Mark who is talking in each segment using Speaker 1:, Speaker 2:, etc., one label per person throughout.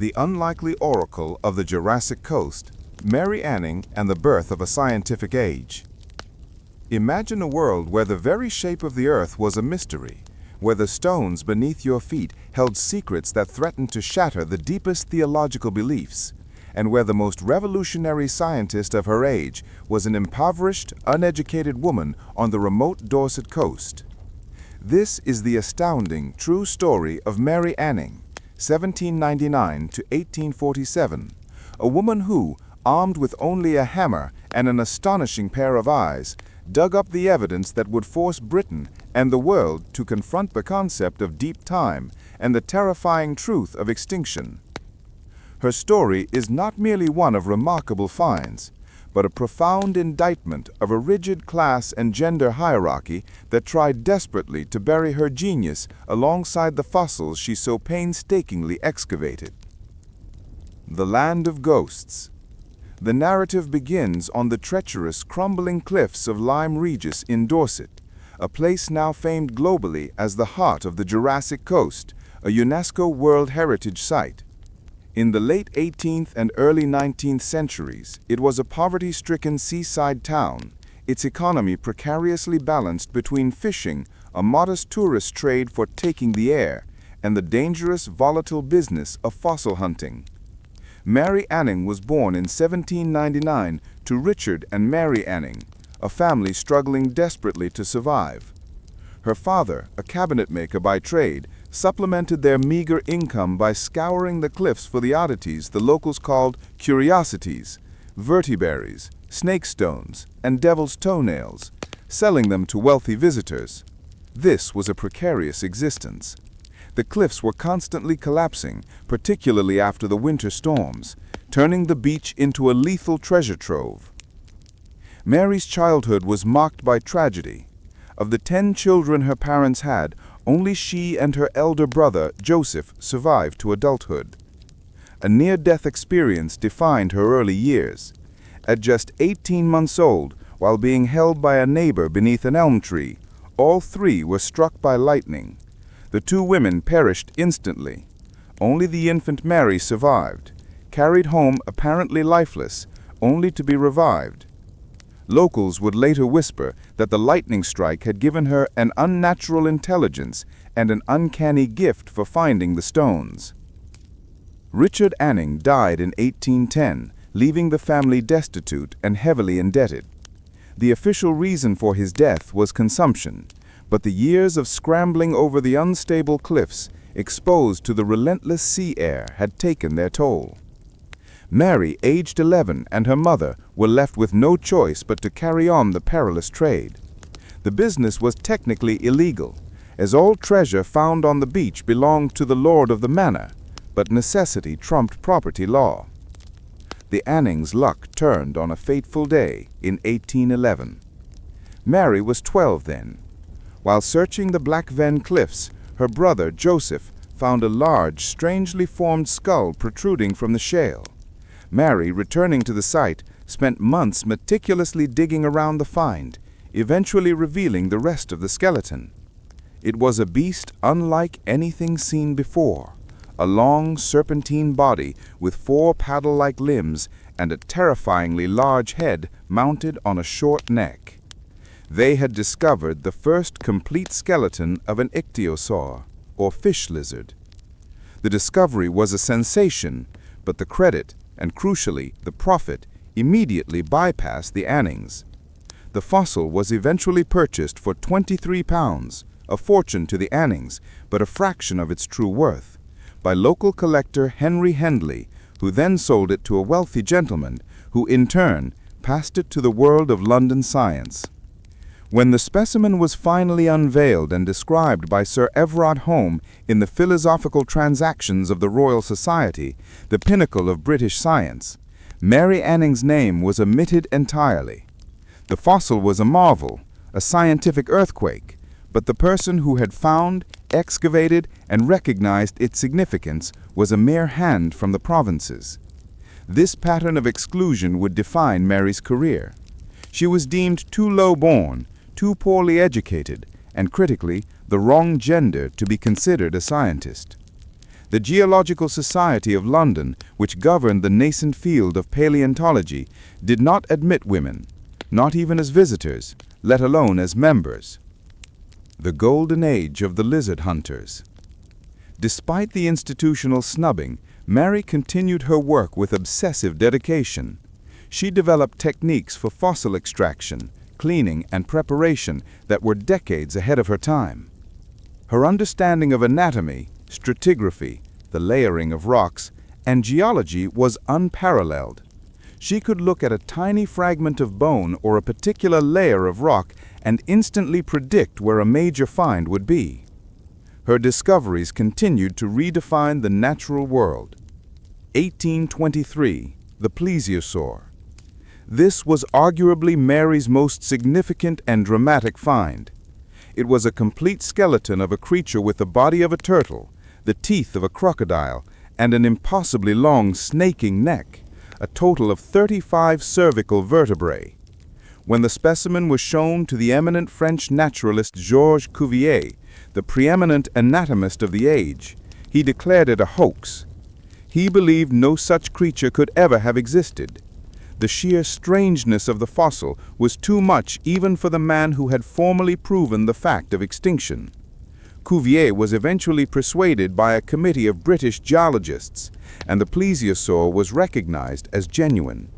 Speaker 1: The unlikely oracle of the Jurassic coast, Mary Anning and the birth of a scientific age. Imagine a world where the very shape of the earth was a mystery, where the stones beneath your feet held secrets that threatened to shatter the deepest theological beliefs, and where the most revolutionary scientist of her age was an impoverished, uneducated woman on the remote Dorset coast. This is the astounding, true story of Mary Anning, 1799 to 1847, a woman who, armed with only a hammer and an astonishing pair of eyes, dug up the evidence that would force Britain and the world to confront the concept of deep time and the terrifying truth of extinction. Her story is not merely one of remarkable finds, but a profound indictment of a rigid class and gender hierarchy that tried desperately to bury her genius alongside the fossils she so painstakingly excavated. The Land of Ghosts. The narrative begins on the treacherous, crumbling cliffs of Lyme Regis in Dorset, a place now famed globally as the heart of the Jurassic coast, a UNESCO World Heritage Site. In the late 18th and early 19th centuries, it was a poverty-stricken seaside town, its economy precariously balanced between fishing, a modest tourist trade for taking the air, and the dangerous, volatile business of fossil hunting. Mary Anning was born in 1799 to Richard and Mary Anning, a family struggling desperately to survive. Her father, a cabinet maker by trade, supplemented their meager income by scouring the cliffs for the oddities the locals called curiosities, vertebrates, snake stones, and devil's toenails, selling them to wealthy visitors. This was a precarious existence. The cliffs were constantly collapsing, particularly after the winter storms, turning the beach into a lethal treasure trove. Mary's childhood was marked by tragedy. Of the 10 children her parents had, only she and her elder brother, Joseph, survived to adulthood. A near-death experience defined her early years. At just 18 months old, while being held by a neighbor beneath an elm tree, all 3 were struck by lightning. The 2 women perished instantly. Only the infant Mary survived, carried home apparently lifeless, only to be revived. Locals would later whisper that the lightning strike had given her an unnatural intelligence and an uncanny gift for finding the stones. Richard Anning died in 1810, leaving the family destitute and heavily indebted. The official reason for his death was consumption, but the years of scrambling over the unstable cliffs, exposed to the relentless sea air, had taken their toll. Mary, aged 11, and her mother were left with no choice but to carry on the perilous trade. The business was technically illegal, as all treasure found on the beach belonged to the lord of the manor, but necessity trumped property law. The Annings' luck turned on a fateful day in 1811. Mary was 12 then. While searching the Black Ven cliffs, her brother, Joseph, found a large, strangely formed skull protruding from the shale. Mary, returning to the site, spent months meticulously digging around the find, eventually revealing the rest of the skeleton. It was a beast unlike anything seen before, a long, serpentine body with 4 paddle-like limbs and a terrifyingly large head mounted on a short neck. They had discovered the first complete skeleton of an ichthyosaur, or fish lizard. The discovery was a sensation, but the credit, and crucially, the profit, immediately bypassed the Annings. The fossil was eventually purchased for £23, a fortune to the Annings, but a fraction of its true worth, by local collector Henry Hendley, who then sold it to a wealthy gentleman, who in turn passed it to the world of London science. When the specimen was finally unveiled and described by Sir Everard Home in the Philosophical Transactions of the Royal Society, the pinnacle of British science, Mary Anning's name was omitted entirely. The fossil was a marvel, a scientific earthquake, but the person who had found, excavated, and recognized its significance was a mere hand from the provinces. This pattern of exclusion would define Mary's career. She was deemed too low-born, too poorly educated, and critically, the wrong gender to be considered a scientist. The Geological Society of London, which governed the nascent field of paleontology, did not admit women, not even as visitors, let alone as members. The golden age of the lizard hunters. Despite the institutional snubbing, Mary continued her work with obsessive dedication. She developed techniques for fossil extraction, cleaning, and preparation that were decades ahead of her time. Her understanding of anatomy, stratigraphy, the layering of rocks, and geology was unparalleled. She could look at a tiny fragment of bone or a particular layer of rock and instantly predict where a major find would be. Her discoveries continued to redefine the natural world. 1823, the Plesiosaur. This was arguably Mary's most significant and dramatic find. It was a complete skeleton of a creature with the body of a turtle, the teeth of a crocodile, and an impossibly long snaking neck, a total of 35 cervical vertebrae. When the specimen was shown to the eminent French naturalist Georges Cuvier, the preeminent anatomist of the age, he declared it a hoax. He believed no such creature could ever have existed. The sheer strangeness of the fossil was too much even for the man who had formally proven the fact of extinction. Cuvier was eventually persuaded by a committee of British geologists, and the plesiosaur was recognized as genuine.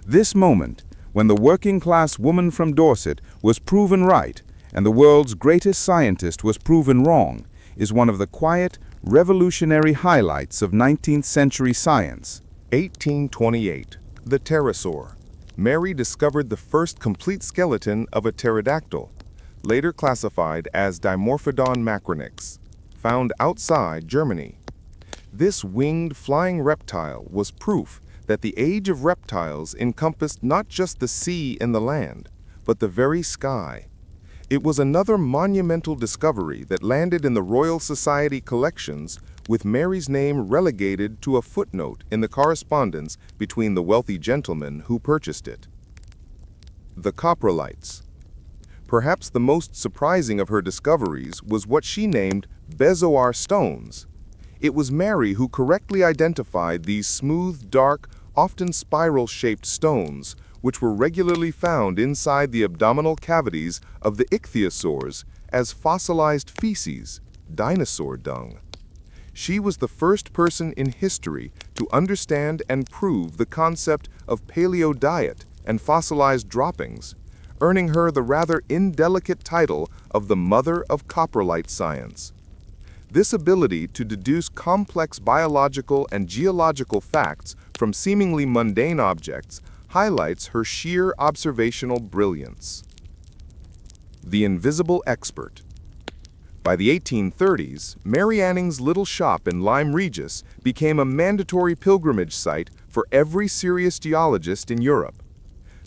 Speaker 1: This moment, when the working-class woman from Dorset was proven right and the world's greatest scientist was proven wrong, is one of the quiet, revolutionary highlights of 19th-century science.
Speaker 2: 1828. The pterosaur. Mary discovered the first complete skeleton of a pterodactyl, later classified as Dimorphodon macronix, found outside Germany. This winged flying reptile was proof that the age of reptiles encompassed not just the sea and the land, but the very sky. It was another monumental discovery that landed in the Royal Society collections, with Mary's name relegated to a footnote in the correspondence between the wealthy gentlemen who purchased it. The coprolites. Perhaps the most surprising of her discoveries was what she named bezoar stones. It was Mary who correctly identified these smooth, dark, often spiral-shaped stones, which were regularly found inside the abdominal cavities of the ichthyosaurs as fossilized feces, dinosaur dung. She was the first person in history to understand and prove the concept of paleodiet and fossilized droppings, earning her the rather indelicate title of the Mother of Coprolite Science. This ability to deduce complex biological and geological facts from seemingly mundane objects highlights her sheer observational brilliance. The invisible expert. By the 1830s, Mary Anning's little shop in Lyme Regis became a mandatory pilgrimage site for every serious geologist in Europe.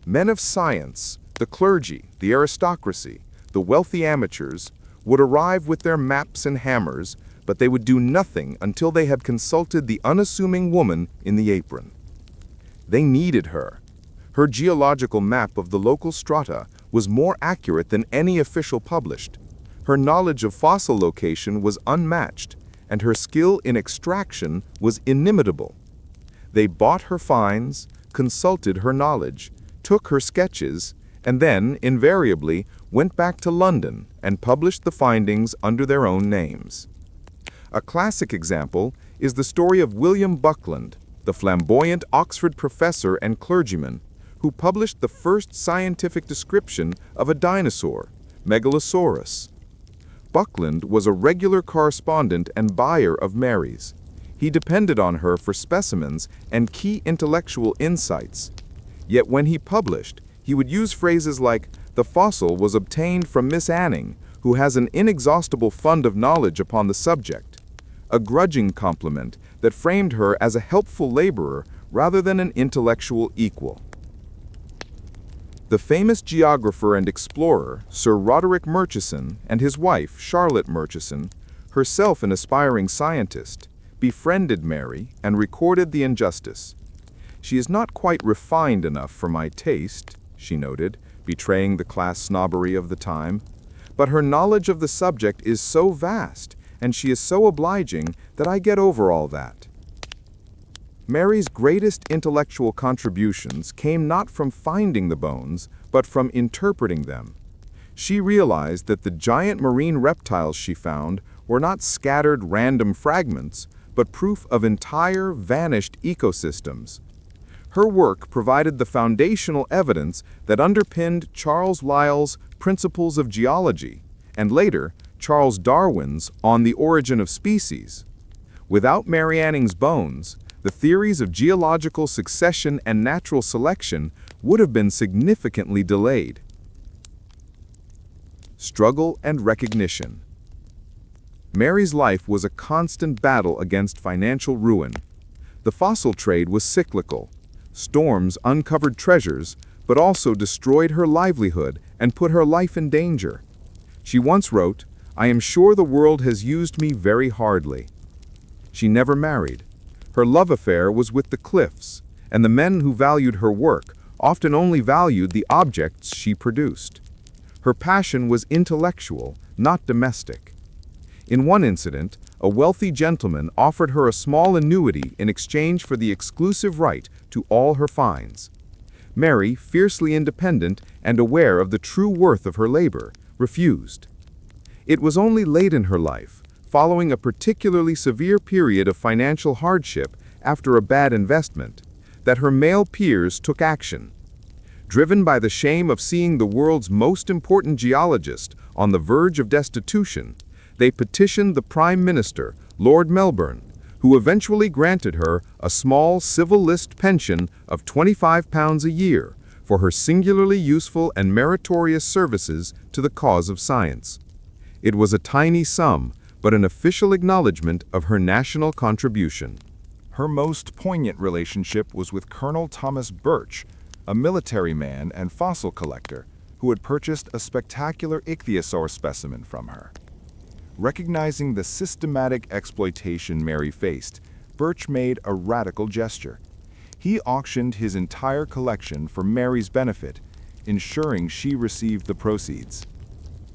Speaker 2: Men of science, the clergy, the aristocracy, the wealthy amateurs, would arrive with their maps and hammers, but they would do nothing until they had consulted the unassuming woman in the apron. They needed her. Her geological map of the local strata was more accurate than any official published. Her knowledge of fossil location was unmatched, and her skill in extraction was inimitable. They bought her finds, consulted her knowledge, took her sketches, and then, invariably, went back to London and published the findings under their own names. A classic example is the story of William Buckland, the flamboyant Oxford professor and clergyman, who published the first scientific description of a dinosaur, Megalosaurus. Buckland was a regular correspondent and buyer of Mary's. He depended on her for specimens and key intellectual insights. Yet when he published, he would use phrases like, "The fossil was obtained from Miss Anning, who has an inexhaustible fund of knowledge upon the subject," a grudging compliment that framed her as a helpful laborer rather than an intellectual equal. The famous geographer and explorer, Sir Roderick Murchison, and his wife, Charlotte Murchison, herself an aspiring scientist, befriended Mary and recorded the injustice. "She is not quite refined enough for my taste," she noted, betraying the class snobbery of the time, "but her knowledge of the subject is so vast, and she is so obliging that I get over all that." Mary's greatest intellectual contributions came not from finding the bones, but from interpreting them. She realized that the giant marine reptiles she found were not scattered random fragments, but proof of entire vanished ecosystems. Her work provided the foundational evidence that underpinned Charles Lyell's Principles of Geology, and later, Charles Darwin's On the Origin of Species. Without Mary Anning's bones, the theories of geological succession and natural selection would have been significantly delayed. Struggle and recognition. Mary's life was a constant battle against financial ruin. The fossil trade was cyclical. Storms uncovered treasures, but also destroyed her livelihood and put her life in danger. She once wrote, "I am sure the world has used me very hardly." She never married. Her love affair was with the cliffs, and the men who valued her work often only valued the objects she produced. Her passion was intellectual, not domestic. In one incident, a wealthy gentleman offered her a small annuity in exchange for the exclusive right to all her finds. Mary, fiercely independent and aware of the true worth of her labor, refused. It was only late in her life, following a particularly severe period of financial hardship after a bad investment, that her male peers took action. Driven by the shame of seeing the world's most important geologist on the verge of destitution, they petitioned the Prime Minister, Lord Melbourne, who eventually granted her a small civil list pension of £25 a year for her singularly useful and meritorious services to the cause of science. It was a tiny sum, but an official acknowledgement of her national contribution.
Speaker 1: Her most poignant relationship was with Colonel Thomas Birch, a military man and fossil collector who had purchased a spectacular Ichthyosaur specimen from her. Recognizing the systematic exploitation Mary faced, Birch made a radical gesture. He auctioned his entire collection for Mary's benefit, ensuring she received the proceeds.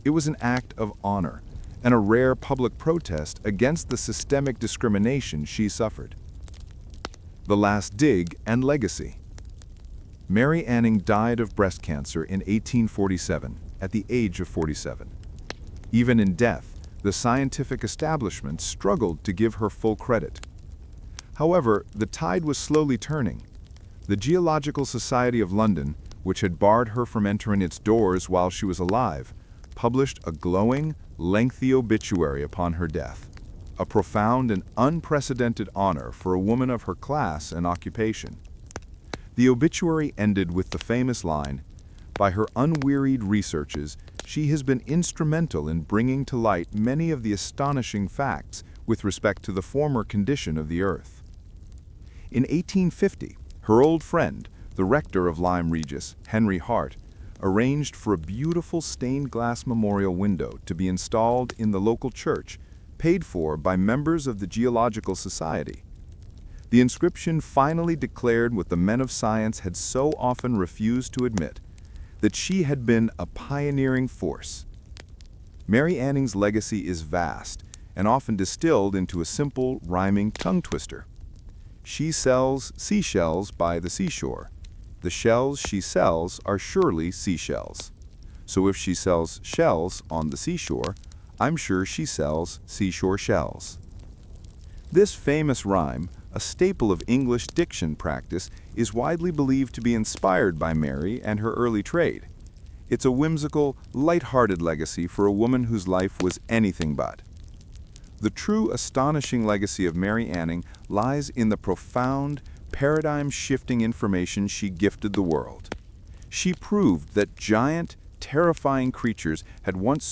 Speaker 1: It was an act of honor and a rare public protest against the systemic discrimination she suffered. The Last Dig and Legacy. Mary Anning died of breast cancer in 1847, at the age of 47. Even in death, the scientific establishment struggled to give her full credit. However, the tide was slowly turning. The Geological Society of London, which had barred her from entering its doors while she was alive, published a glowing, lengthy obituary upon her death, a profound and unprecedented honor for a woman of her class and occupation. The obituary ended with the famous line, "By her unwearied researches, she has been instrumental in bringing to light many of the astonishing facts with respect to the former condition of the Earth." In 1850, her old friend, the rector of Lyme Regis, Henry Hart, arranged for a beautiful stained glass memorial window to be installed in the local church, paid for by members of the Geological Society. The inscription finally declared what the men of science had so often refused to admit, that she had been a pioneering force. Mary Anning's legacy is vast and often distilled into a simple, rhyming tongue twister. She sells seashells by the seashore. The shells she sells are surely seashells. So if she sells shells on the seashore, I'm sure she sells seashore shells. This famous rhyme, a staple of English diction practice, is widely believed to be inspired by Mary and her early trade. It's a whimsical, light-hearted legacy for a woman whose life was anything but. The true astonishing legacy of Mary Anning lies in the profound, paradigm-shifting information she gifted the world. She proved that giant, terrifying creatures had once